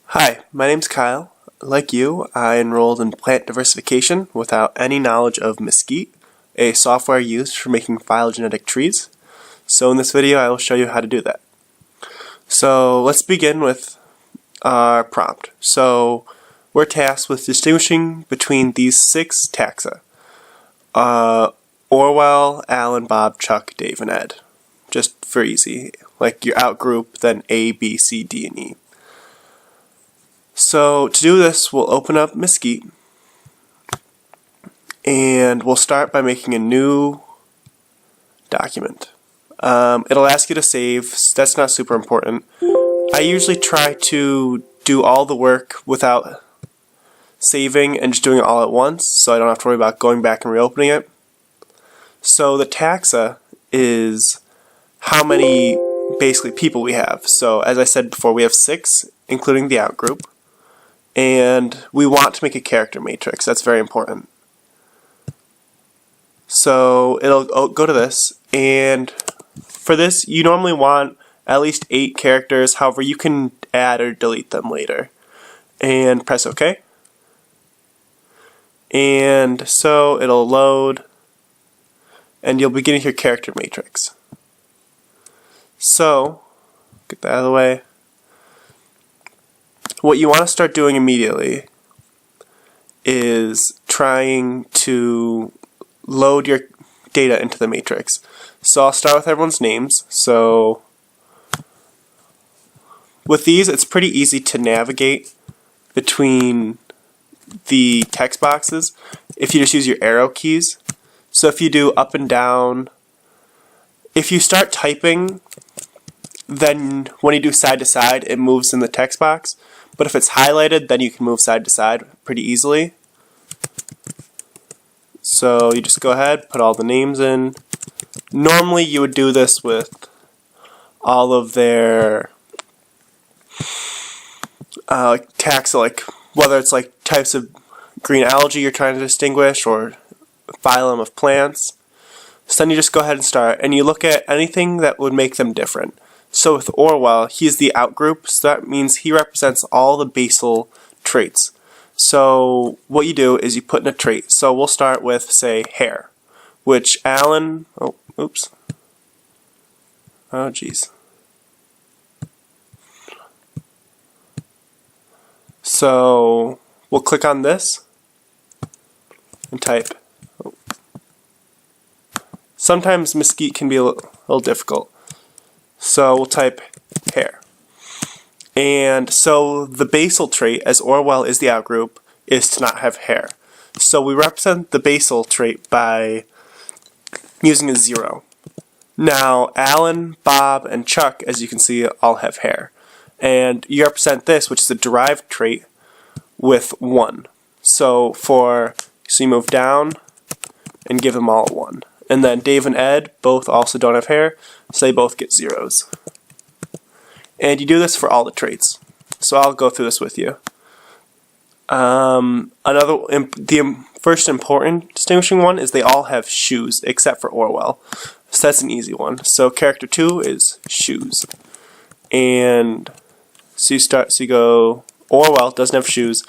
Hi, my name's Kyle. Like you, I enrolled in plant diversification without any knowledge of Mesquite, a software used for making phylogenetic trees. So in this video I will show you how to do that. So let's begin with our prompt. So we're tasked with distinguishing between these 6 taxa. Orwell, Alan, Bob, Chuck, Dave, and Ed. Just for easy. Like your outgroup, then A, B, C, D, and E. So to do this, we'll open up Mesquite, and we'll start by making a new document. It'll ask you to save. That's not super important. I usually try to do all the work without saving and just doing it all at once, so I don't have to worry about going back and reopening it. So the taxa is how many basically people we have. So as I said before, we have 6, including the outgroup. And we want to make a character matrix. That's very important. So it'll go to this, and for this you normally want at least 8 characters. However, you can add or delete them later. And press OK. And so it'll load, and you'll be getting your character matrix. So get that out of the way. What you want to start doing immediately is trying to load your data into the matrix. So I'll start with everyone's names. So with these, it's pretty easy to navigate between the text boxes if you just use your arrow keys. So if you do up and down, if you start typing, then when you do side to side, it moves in the text box. But if it's highlighted, then you can move side to side pretty easily. So you just go ahead, put all the names in. Normally you would do this with all of their taxa, like whether it's like types of green algae you're trying to distinguish or phylum of plants. So then you just go ahead and start, and you look at anything that would make them different. So with Orwell, he's the outgroup, so that means he represents all the basal traits. So what you do is you put in a trait. So we'll start with, say, hair, which Alan, So we'll click on this and type. Sometimes Mesquite can be a little difficult. So we'll type hair. And so the basal trait, as Orwell is the outgroup, is to not have hair. So we represent the basal trait by using a 0. Now Alan, Bob, and Chuck, as you can see, all have hair. And you represent this, which is a derived trait, with 1. So you move down and give them all a 1. And then Dave and Ed both also don't have hair, so they both get 0s. And you do this for all the traits. So I'll go through this with you. The first important distinguishing one is they all have shoes, except for Orwell. So that's an easy one. So character 2 is shoes. And so you go, Orwell doesn't have shoes,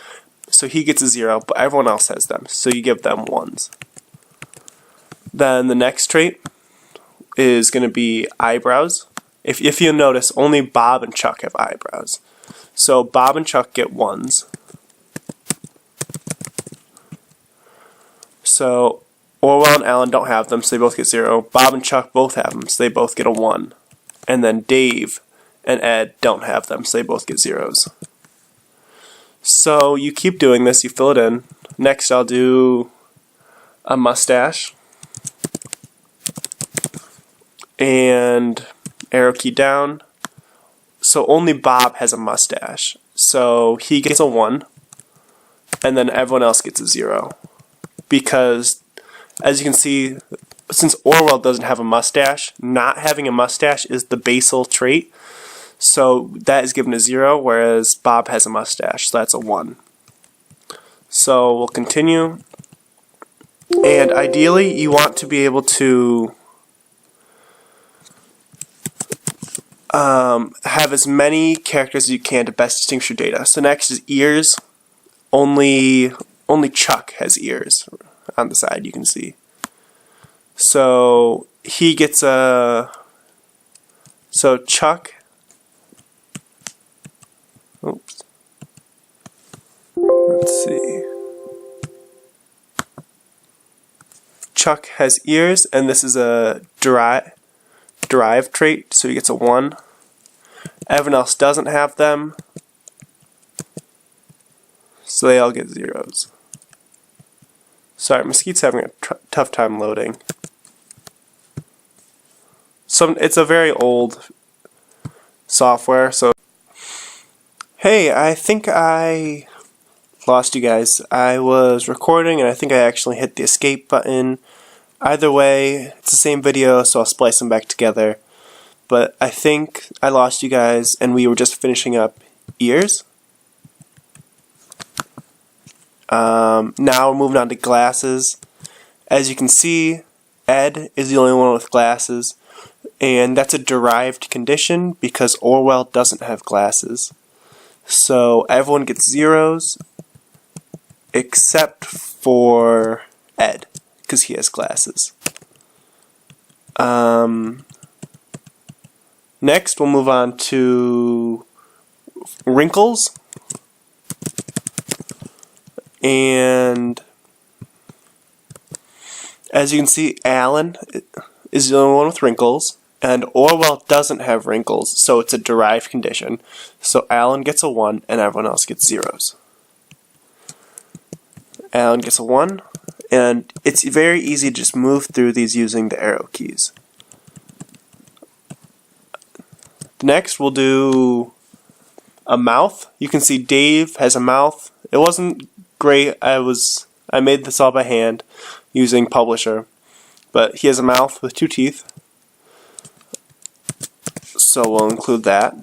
so he gets a 0, but everyone else has them, so you give them 1s. Then the next trait is going to be eyebrows. If you notice, only Bob and Chuck have eyebrows. So Bob and Chuck get 1s. So Orwell and Alan don't have them, so they both get 0. Bob and Chuck both have them, so they both get a 1. And then Dave and Ed don't have them, so they both get 0s. So you keep doing this, you fill it in. Next I'll do a mustache. And arrow key down. So only Bob has a mustache. So he gets a 1. And then everyone else gets a 0. Because, as you can see, since Orwell doesn't have a mustache, not having a mustache is the basal trait. So that is given a 0, whereas Bob has a mustache, so that's a 1. So we'll continue. And ideally, you want to be able to have as many characters as you can to best distinguish your data. So next is ears. Only Chuck has ears on the side, you can see. So he gets a... So Chuck... Oops. Let's see. Chuck has ears, and this is a derived trait, so he gets a 1. Everyone else doesn't have them, so they all get 0s. Sorry, Mesquite's having a tough time loading. It's a very old software, so... Hey, I think I lost you guys. I was recording and I think I actually hit the escape button. Either way, it's the same video, so I'll splice them back together. But I think I lost you guys and we were just finishing up ears. Now we're moving on to glasses. As you can see, Ed is the only one with glasses. And that's a derived condition because Orwell doesn't have glasses. So everyone gets 0s except for Ed because he has glasses. Next we'll move on to wrinkles. And as you can see, Alan is the only one with wrinkles. And Orwell doesn't have wrinkles, so it's a derived condition. So Alan gets a 1, and everyone else gets 0s. Alan gets a 1, and it's very easy to just move through these using the arrow keys. Next, we'll do a mouth. You can see Dave has a mouth. It wasn't great. I made this all by hand using Publisher, but he has a mouth with 2 teeth. So we'll include that.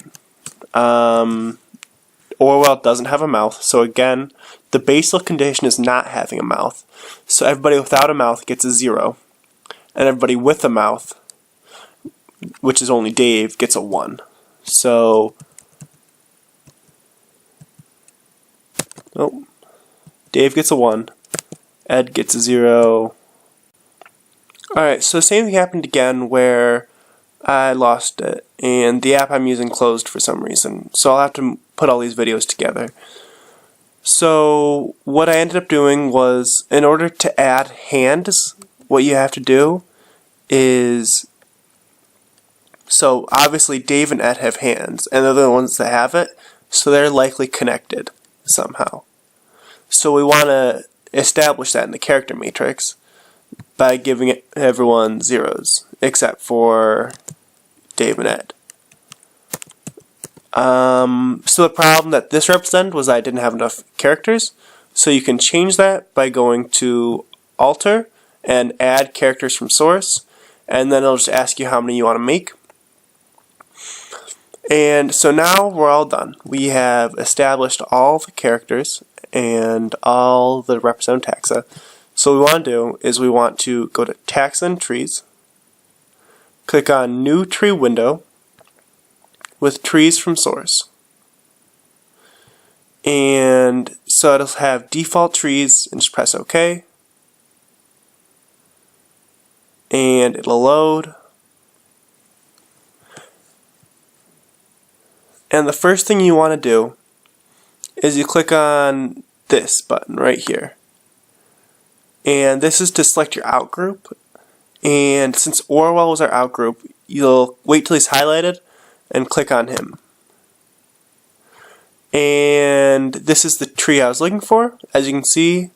Orwell doesn't have a mouth, so again, the basal condition is not having a mouth. So everybody without a mouth gets a 0, and everybody with a mouth, which is only Dave, gets a 1. So, Dave gets a 1, Ed gets a 0. Alright, so the same thing happened again where I lost it, and the app I'm using closed for some reason, so I'll have to put all these videos together. So what I ended up doing was, in order to add hands, what you have to do is, so obviously Dave and Ed have hands, and they're the ones that have it, so they're likely connected somehow. So we want to establish that in the character matrix by giving everyone 0s, except for Dave and Ed. So the problem that this represented was I didn't have enough characters, so you can change that by going to Alter and add characters from source, and then it'll just ask you how many you want to make. And so now we're all done. We have established all the characters and all the represented taxa. So what we want to do is we want to go to Taxa and Trees, click on New Tree Window with Trees from Source. And so it'll have default trees, and just press OK. And it'll load. And the first thing you want to do is you click on this button right here. And this is to select your outgroup. And since Orwell was our outgroup, you'll wait till he's highlighted and click on him. And this is the tree I was looking for. As you can see,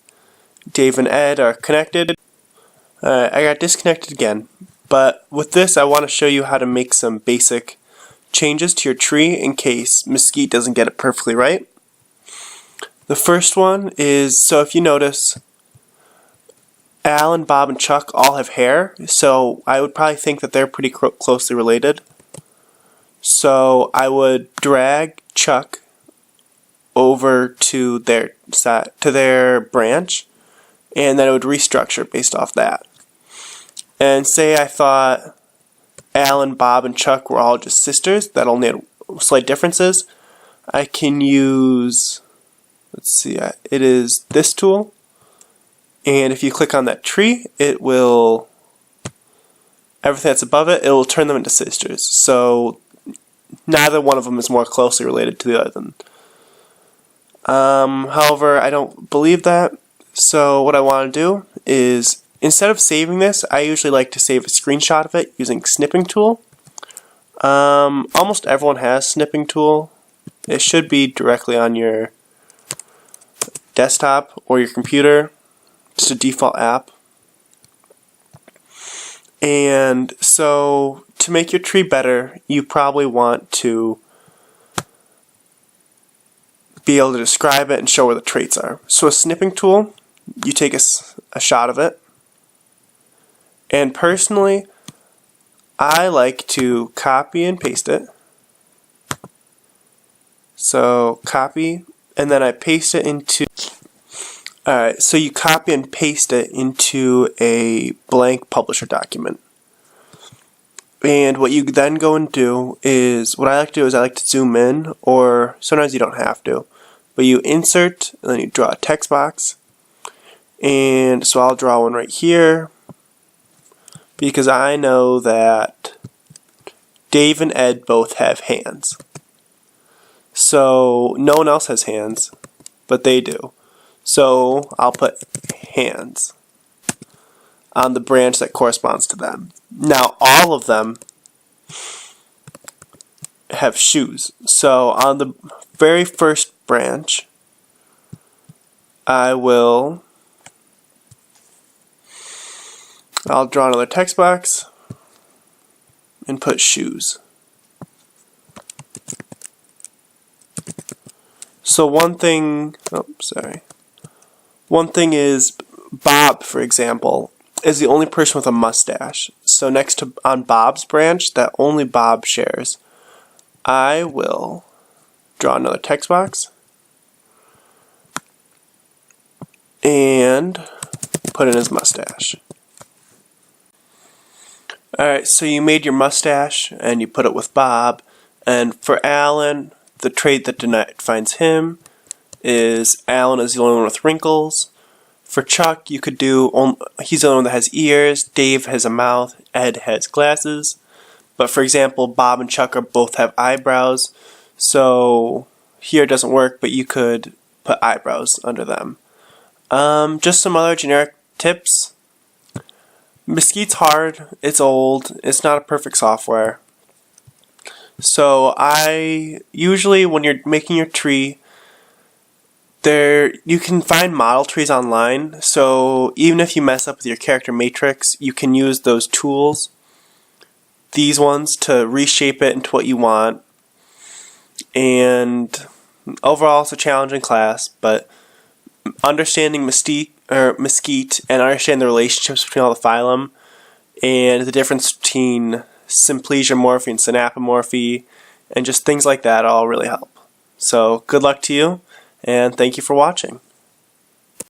Dave and Ed are connected. I got disconnected again. But with this, I want to show you how to make some basic changes to your tree in case Mesquite doesn't get it perfectly right. The first one is, so if you notice, Alan, Bob, and Chuck all have hair, so I would probably think that they're pretty closely related. So I would drag Chuck over to their side, to their branch, and then it would restructure based off that. And say I thought Alan, Bob, and Chuck were all just sisters that only had slight differences, I can use, let's see, it is this tool, and if you click on that tree, it will, everything that's above it, it will turn them into sisters. So neither one of them is more closely related to the other than. However, I don't believe that, so what I want to do is, instead of saving this, I usually like to save a screenshot of it using snipping tool. Almost everyone has snipping tool. It should be directly on your desktop or your computer. It's a default app. And so to make your tree better, you probably want to be able to describe it and show where the traits are. So a snipping tool, you take a shot of it. And personally, I like to copy and paste it. So copy, and then I paste it into, alright, so you copy and paste it into a blank publisher document. And what you then go and do is, what I like to do is I like to zoom in, or sometimes you don't have to, but you insert, and then you draw a text box. And so I'll draw one right here, because I know that Dave and Ed both have hands. So no one else has hands, but they do. So I'll put hands on the branch that corresponds to them. Now all of them have shoes. So on the very first branch, I'll draw another text box and put shoes. So one thing is Bob, for example, is the only person with a mustache. So next to on Bob's branch that only Bob shares, I will draw another text box and put in his mustache. Alright, so you made your mustache and you put it with Bob, and for Alan, the trait that defines him is Alan is the only one with wrinkles. For Chuck, you could do, he's the only one that has ears, Dave has a mouth, Ed has glasses. But for example, Bob and Chuck both have eyebrows, so here it doesn't work, but you could put eyebrows under them. Just some other generic tips. Mesquite's hard, it's old, it's not a perfect software. So I usually, when you're making your tree, you can find model trees online, so even if you mess up with your character matrix, you can use those tools, these ones, to reshape it into what you want. And overall it's a challenging class, but understanding Mesquite and understanding the relationships between all the phylum and the difference between symplegiomorphy and synapomorphy and just things like that all really help. So good luck to you, and thank you for watching.